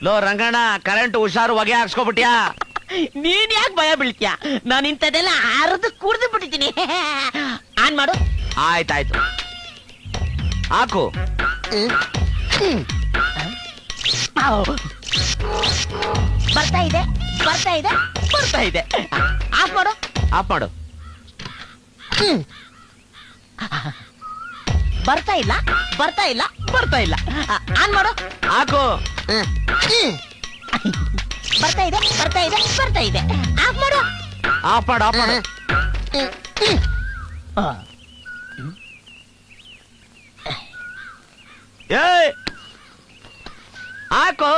Low Ranganna, current ಹುಷಾರು ಹೊಗೆ ಹಾಕ್ಸ್ಕೊಬಿಟ್ಯಾ? ನೀನ್ ಯಾಕೆ ಭಯ ಬೀಳ್ತೀಯ? ನಾನು ಇಂಥದೆಲ್ಲ ಅರ್ದು ಕುಡ್ದು ಬಿಟ್ಟಿದ್ದೀನಿ. ಆನ್ ಮಾಡು. ಆಯ್ತಾಯ್ತು, ಹಾಕು. ಬರ್ತಾ ಇದೆ, ಬರ್ತಾ ಇದೆ, ಬರ್ತಾ ಇದೆ. ಆಫ್ ಮಾಡು. ಆಫ್ ಮಾಡು. ಬರ್ತಾ ಇಲ್ಲ, ಬರ್ತಾ ಇಲ್ಲ, ಬರ್ತಾ ಇಲ್ಲ. ಆನ್ ಮಾಡು. ಹಾಕು. ಬರ್ತಾ ಇದೆ, ಬರ್ತಾ ಇದೆ, ಬರ್ತಾ ಇದೆ. ಆಫ್ ಮಾಡು. ಆಫ್ ಮಾಡು, ಆಫ್ ಮಾಡು. ಏಯ್, ಹಾಕು.